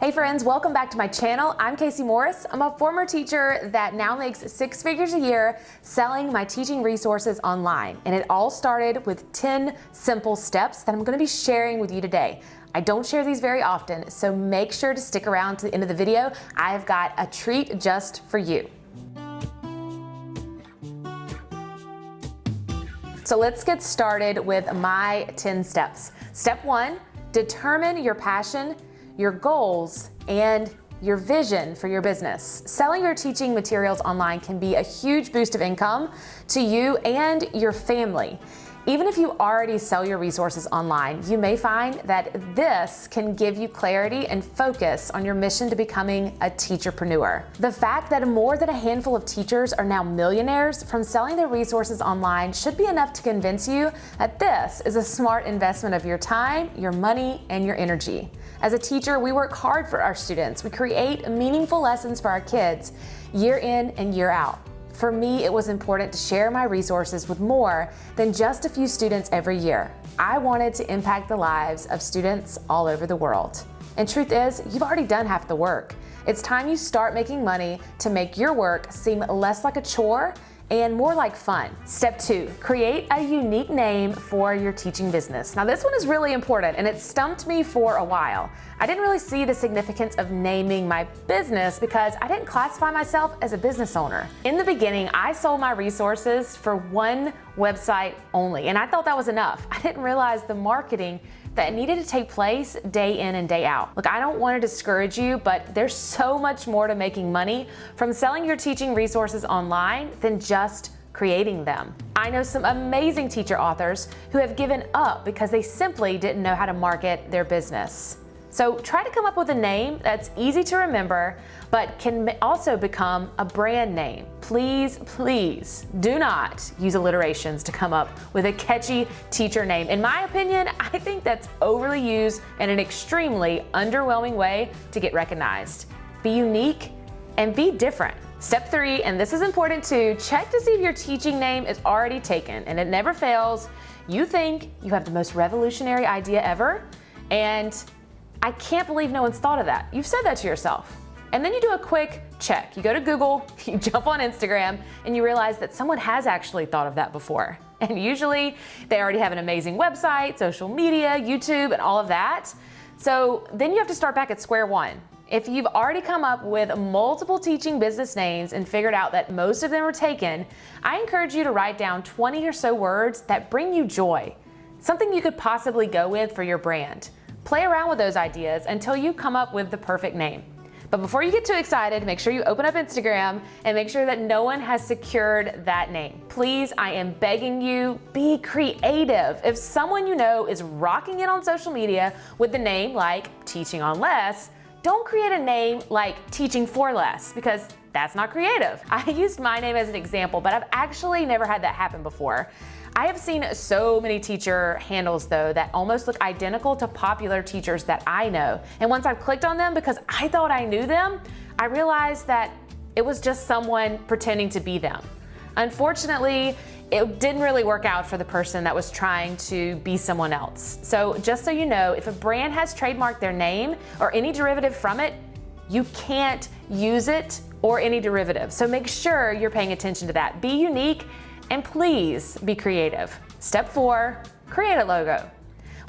Hey friends, welcome back to my channel. I'm Casey Morris. I'm a former teacher that now makes 6 figures a year selling my teaching resources online. And it all started with 10 simple steps that I'm going to be sharing with you today. I don't share these very often, so make sure to stick around to the end of the video. I've got a treat just for you. So let's get started with my 10 steps. Step 1, determine your passion, your goals, and your vision for your business. Selling your teaching materials online can be a huge boost of income to you and your family. Even if you already sell your resources online, you may find that this can give you clarity and focus on your mission to becoming a teacherpreneur. The fact that more than a handful of teachers are now millionaires from selling their resources online should be enough to convince you that this is a smart investment of your time, your money, and your energy. As a teacher, we work hard for our students. We create meaningful lessons for our kids year in and year out. For me, it was important to share my resources with more than just a few students every year. I wanted to impact the lives of students all over the world. And truth is, you've already done half the work. It's time you start making money to make your work seem less like a chore and more like fun. Step 2, create a unique name for your teaching business. Now this one is really important and it stumped me for a while. I didn't really see the significance of naming my business because I didn't classify myself as a business owner. In the beginning, I sold my resources for one website only, and I thought that was enough. I didn't realize the marketing that needed to take place day in and day out. Look, I don't want to discourage you, but there's so much more to making money from selling your teaching resources online than just creating them. I know some amazing teacher authors who have given up because they simply didn't know how to market their business. So try to come up with a name that's easy to remember, but can also become a brand name. Please, please do not use alliterations to come up with a catchy teacher name. In my opinion, I think that's overly used in an extremely underwhelming way to get recognized. Be unique and be different. Step 3, and this is important too, check to see if your teaching name is already taken, and it never fails. You think you have the most revolutionary idea ever, and I can't believe no one's thought of that. You've said that to yourself. And then you do a quick check. You go to Google, you jump on Instagram, and you realize that someone has actually thought of that before. And usually they already have an amazing website, social media, YouTube, and all of that. So then you have to start back at square one. If you've already come up with multiple teaching business names and figured out that most of them are taken, I encourage you to write down 20 or so words that bring you joy, something you could possibly go with for your brand. Play around with those ideas until you come up with the perfect name. But before you get too excited, make sure you open up Instagram and make sure that no one has secured that name. Please, I am begging you, be creative. If someone you know is rocking it on social media with the name like Teaching on Less, don't create a name like Teaching for Less because that's not creative. I used my name as an example, but I've actually never had that happen before. I have seen so many teacher handles though that almost look identical to popular teachers that I know. And once I've clicked on them because I thought I knew them, I realized that it was just someone pretending to be them. Unfortunately, it didn't really work out for the person that was trying to be someone else. So just so you know, if a brand has trademarked their name or any derivative from it, you can't use it or any derivative. So make sure you're paying attention to that. Be unique and please be creative. Step 4, create a logo.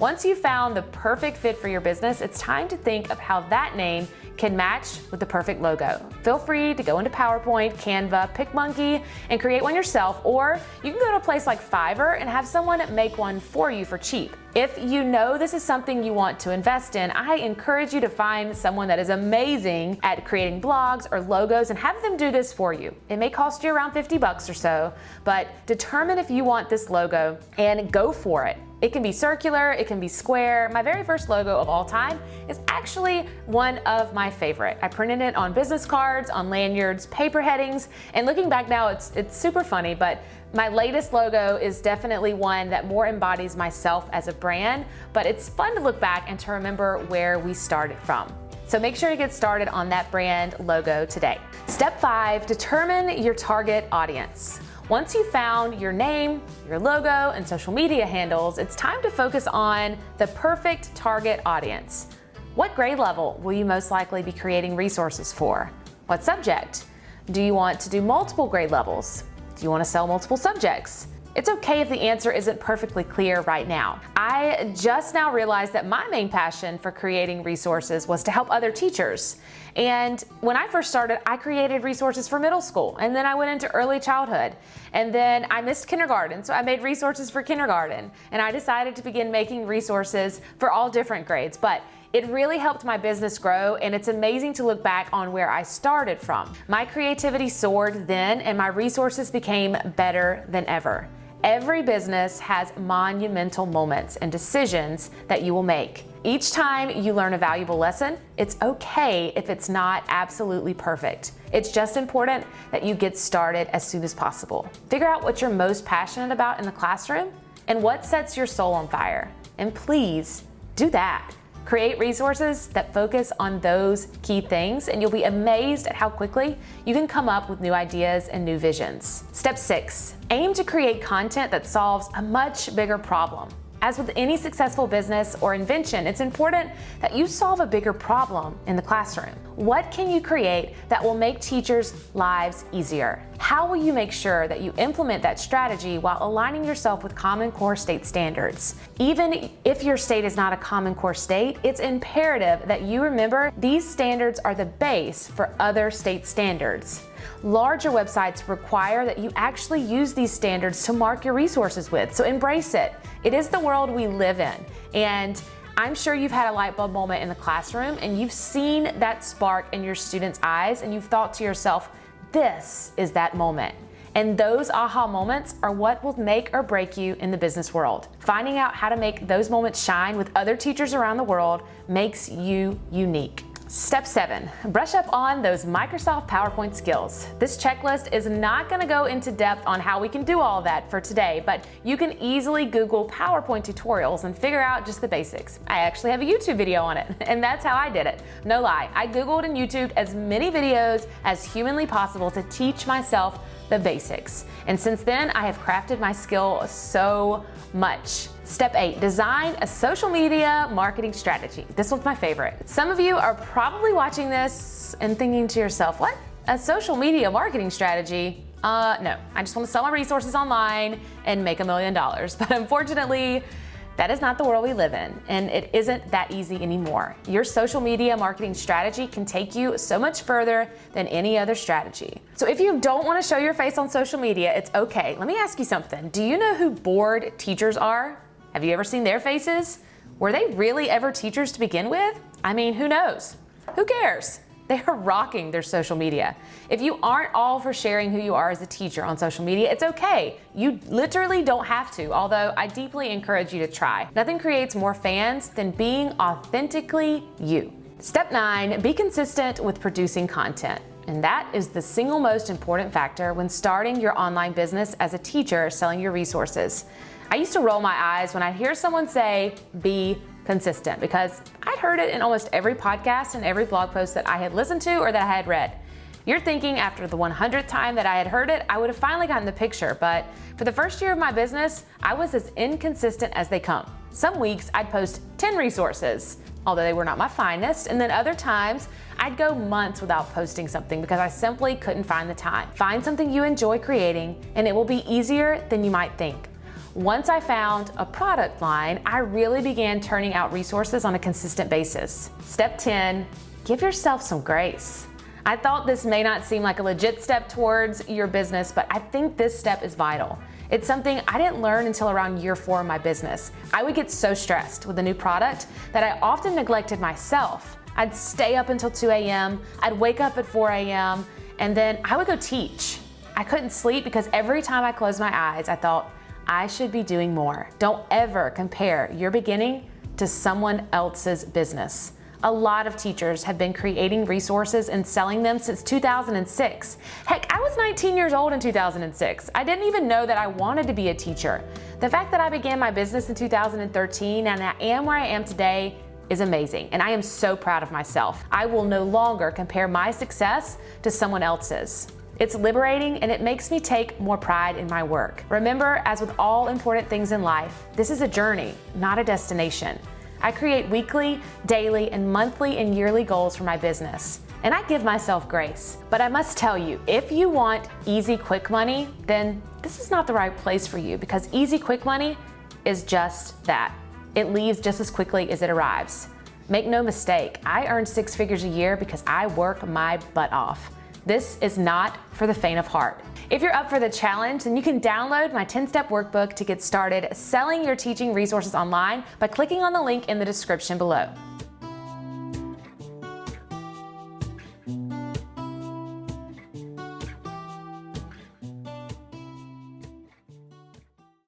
Once you've found the perfect fit for your business, it's time to think of how that name can match with the perfect logo. Feel free to go into PowerPoint, Canva, PicMonkey, and create one yourself, or you can go to a place like Fiverr and have someone make one for you for cheap. If you know this is something you want to invest in, I encourage you to find someone that is amazing at creating blogs or logos and have them do this for you. It may cost you around 50 bucks or so, but determine if you want this logo and go for it. It can be circular, it can be square. My very first logo of all time is actually one of my favorite. I printed it on business cards, on lanyards, paper headings, and looking back now, it's super funny, but my latest logo is definitely one that more embodies myself as a brand, but it's fun to look back and to remember where we started from. So make sure you get started on that brand logo today. Step 5, determine your target audience. Once you've found your name, your logo, and social media handles, it's time to focus on the perfect target audience. What grade level will you most likely be creating resources for? What subject? Do you want to do multiple grade levels? Do you want to sell multiple subjects? It's okay if the answer isn't perfectly clear right now. I just now realized that my main passion for creating resources was to help other teachers. And when I first started, I created resources for middle school, and then I went into early childhood, and then I missed kindergarten, so I made resources for kindergarten, and I decided to begin making resources for all different grades. But it really helped my business grow, and it's amazing to look back on where I started from. My creativity soared then, and my resources became better than ever. Every business has monumental moments and decisions that you will make. Each time you learn a valuable lesson, it's okay if it's not absolutely perfect. It's just important that you get started as soon as possible. Figure out what you're most passionate about in the classroom and what sets your soul on fire. And please do that. Create resources that focus on those key things, and you'll be amazed at how quickly you can come up with new ideas and new visions. Step 6, aim to create content that solves a much bigger problem. As with any successful business or invention, it's important that you solve a bigger problem in the classroom. What can you create that will make teachers' lives easier? How will you make sure that you implement that strategy while aligning yourself with Common Core state standards? Even if your state is not a Common Core state, it's imperative that you remember these standards are the base for other state standards. Larger websites require that you actually use these standards to mark your resources with, so embrace it. It is the world we live in, and I'm sure you've had a light bulb moment in the classroom and you've seen that spark in your students' eyes and you've thought to yourself, this is that moment. And those aha moments are what will make or break you in the business world. Finding out how to make those moments shine with other teachers around the world makes you unique. Step 7, brush up on those Microsoft PowerPoint skills. This checklist is not going to go into depth on how we can do all of that for today, but you can easily Google PowerPoint tutorials and figure out just the basics. I actually have a YouTube video on it, and that's how I did it. No lie, I Googled and YouTubed as many videos as humanly possible to teach myself the basics. And since then, I have crafted my skill so much. Step 8, design a social media marketing strategy. This one's my favorite. Some of you are probably watching this and thinking to yourself, what? A social media marketing strategy? No, I just want to sell my resources online and make $1 million. But unfortunately, that is not the world we live in, and it isn't that easy anymore. Your social media marketing strategy can take you so much further than any other strategy. So if you don't want to show your face on social media, it's okay. Let me ask you something. Do you know who bored teachers are? Have you ever seen their faces? Were they really ever teachers to begin with? I mean, who knows? Who cares? They are rocking their social media. If you aren't all for sharing who you are as a teacher on social media, it's okay. You literally don't have to, although I deeply encourage you to try. Nothing creates more fans than being authentically you. Step 9, be consistent with producing content. And that is the single most important factor when starting your online business as a teacher selling your resources. I used to roll my eyes when I'd hear someone say, be consistent, because I'd heard it in almost every podcast and every blog post that I had listened to or that I had read. You're thinking after the 100th time that I had heard it, I would have finally gotten the picture, but for the first year of my business, I was as inconsistent as they come. Some weeks I'd post 10 resources, although they were not my finest, and then other times I'd go months without posting something because I simply couldn't find the time. Find something you enjoy creating, and it will be easier than you might think. Once I found a product line, I really began turning out resources on a consistent basis. Step 10, give yourself some grace. I thought this may not seem like a legit step towards your business, but I think this step is vital. It's something I didn't learn until around year 4 of my business. I would get so stressed with a new product that I often neglected myself. I'd stay up until 2 a.m., I'd wake up at 4 a.m., and then I would go teach. I couldn't sleep because every time I closed my eyes, I thought, I should be doing more. Don't ever compare your beginning to someone else's business. A lot of teachers have been creating resources and selling them since 2006. Heck, I was 19 years old in 2006. I didn't even know that I wanted to be a teacher. The fact that I began my business in 2013 and I am where I am today is amazing, and I am so proud of myself. I will no longer compare my success to someone else's. It's liberating, and it makes me take more pride in my work. Remember, as with all important things in life, this is a journey, not a destination. I create weekly, daily, and monthly and yearly goals for my business. And I give myself grace. But I must tell you, if you want easy, quick money, then this is not the right place for you, because easy, quick money is just that. It leaves just as quickly as it arrives. Make no mistake, I earn 6 figures a year because I work my butt off. This is not for the faint of heart. If you're up for the challenge, then you can download my 10-step workbook to get started selling your teaching resources online by clicking on the link in the description below.